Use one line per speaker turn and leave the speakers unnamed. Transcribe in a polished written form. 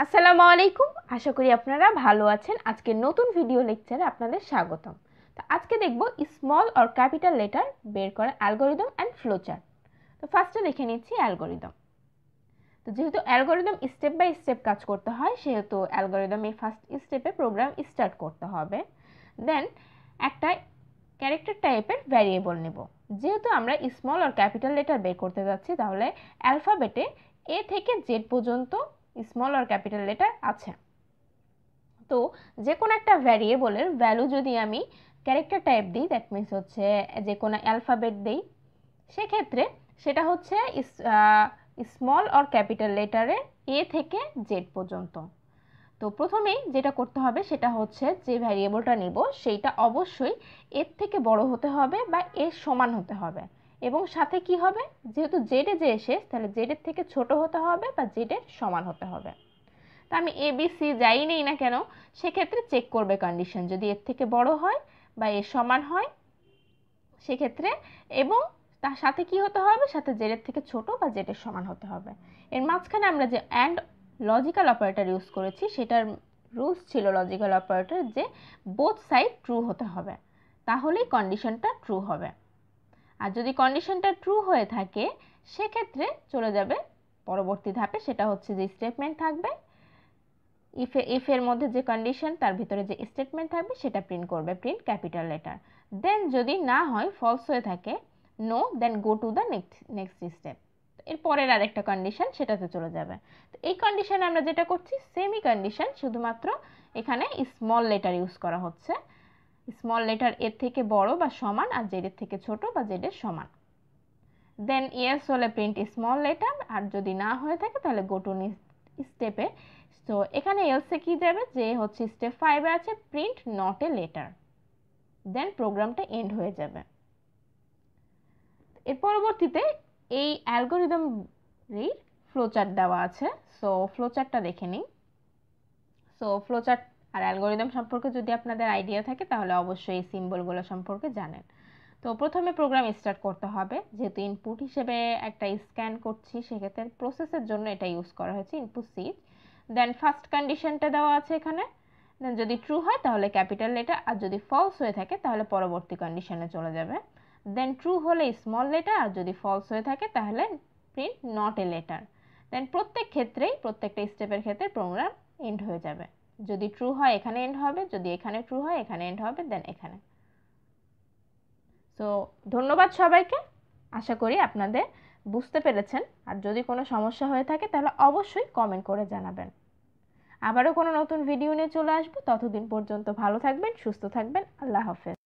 আসসালামু আলাইকুম, আশা করি আপনারা ভালো আছেন। আজকে নতুন ভিডিও লেকচারে আপনাদের স্বাগতম। তো আজকে দেখব স্মল অর ক্যাপিটাল লেটার বের করা অ্যালগরিদম অ্যান্ড ফ্লোচার্ট। তো ফার্স্টে দেখে নিচ্ছি অ্যালগরিদম। তো যেহেতু অ্যালগরিদম স্টেপ বাই স্টেপ কাজ করতে হয়, সেহেতু অ্যালগরিদমের ফার্স্ট স্টেপে প্রোগ্রাম স্টার্ট করতে হবে। দেন একটা ক্যারেক্টার টাইপের ভ্যারিয়েবল নেব। যেহেতু আমরা স্মল অর ক্যাপিটাল লেটার বের করতে যাচ্ছি, তাহলে অ্যালফাবেটে এ থেকে জেড পর্যন্ত স্মল অর ক্যাপিটাল লেটার আছে। তো যে কোনো একটা ভ্যারিয়েবলের ভ্যালু যদি আমি ক্যারেক্টার টাইপ দিই, দ্যাট মিনস হচ্ছে যে কোনো অ্যালফাবেট দিই, সেক্ষেত্রে সেটা হচ্ছে স্মল অর ক্যাপিটাল লেটারের এ থেকে জেড পর্যন্ত। তো প্রথমেই যেটা করতে হবে সেটা হচ্ছে যে ভ্যারিয়েবলটা নিব সেইটা অবশ্যই এর থেকে বড় হতে হবে বা এর সমান হতে হবে, এবং সাথে কি হবে, যেহেতু জেডে যে এসে, তাহলে জেডের থেকে ছোট হতে হবে বা জেডের সমান হতে হবে। তো আমি এ বি সি যাই নেই না কেন, সেক্ষেত্রে চেক করবে কন্ডিশন যদি এর থেকে বড় হয় বা এর সমান হয় সেক্ষেত্রে, এবং তার সাথে কি হতে হবে, সাথে জেডের থেকে ছোট বা জেডের সমান হতে হবে। এর মাঝখানে আমরা যে অ্যান্ড লজিক্যাল অপারেটর ইউজ করেছি, সেটার রুলস ছিল লজিক্যাল অপারেটর যে বোথ সাইড ট্রু হতে হবে, তাহলেই কন্ডিশনটা ট্রু হবে। আর যদি কন্ডিশনটা ট্রু হয়ে থাকে সেক্ষেত্রে চলে যাবে পরবর্তী ধাপে, সেটা হচ্ছে যে স্টেটমেন্ট থাকবে। ইফ এর মধ্যে যে কন্ডিশন, তার ভিতরে যে স্টেটমেন্ট থাকবে সেটা প্রিন্ট করবে, প্রিন্ট ক্যাপিটাল লেটার। দেন যদি না হয়, ফলস হয়ে থাকে, no, then go to the next step. এর পরের আরেকটা কন্ডিশন সেটাতে চলে যাবে। তো এই কন্ডিশনে আমরা যেটা করছি সেমই কন্ডিশন, শুধুমাত্র এখানে স্মল লেটার ইউজ করা হচ্ছে। স্মল লেটার এর থেকে বড় বা সমান, আর জেড এর থেকে ছোট বা জেড এর সমান। দেন ইয়েস হলে প্রিন্ট স্মল লেটার, আর যদি না হয়ে থাকে তাহলে গো টু নেক্সট স্টেপে। তো এখানে এলসে কি যাবে, যে হচ্ছে স্টেপ 5 আছে প্রিন্ট নট এ লেটার। দেন প্রোগ্রামটা এন্ড হয়ে যাবে। এর পরবর্তীতে এই অ্যালগরিদমের ফ্লোচার্ট দেওয়া আছে। সো ফ্লোচার্টটা দেখে নিই। সো ফ্লোচার্ট আর অ্যালগরিদম সম্পর্কে যদি আপনাদের আইডিয়া থাকে তাহলে অবশ্যই এই সিম্বলগুলো সম্পর্কে জানেন। তো প্রথমে প্রোগ্রাম স্টার্ট করতে হবে, যেহেতু ইনপুট হিসেবে একটা স্ক্যান করছি, সেক্ষেত্রে প্রসেসের জন্য এটা ইউজ করা হয়েছে, ইনপুট সিজ। দেন ফার্স্ট কন্ডিশনটা দেওয়া আছে এখানে। দেন যদি ট্রু হয় তাহলে ক্যাপিটাল লেটার, আর যদি ফলস হয়ে থাকে তাহলে পরবর্তী কন্ডিশনে চলে যাবে। দেন ট্রু হলে স্মল লেটার, আর যদি ফলস হয়ে থাকে তাহলে প্রিন্ট নট এ লেটার। দেন প্রত্যেক ক্ষেত্রেই, প্রত্যেকটা স্টেপের ক্ষেত্রে প্রোগ্রাম এন্ড হয়ে যাবে। যদি ট্রু হয় এখানে এন্ড হবে, যদি এখানে ট্রু হয় এখানে এন্ড হবে, দেন এখানে। তো ধন্যবাদ সবাইকে, আশা করি আপনাদের বুঝতে পেরেছেন। আর যদি কোনো সমস্যা হয়ে থাকে তাহলে অবশ্যই কমেন্ট করে জানাবেন। আবারও কোনো নতুন ভিডিও নিয়ে চলে আসবো, ততদিন পর্যন্ত ভালো থাকবেন, সুস্থ থাকবেন। আল্লাহ হাফেজ।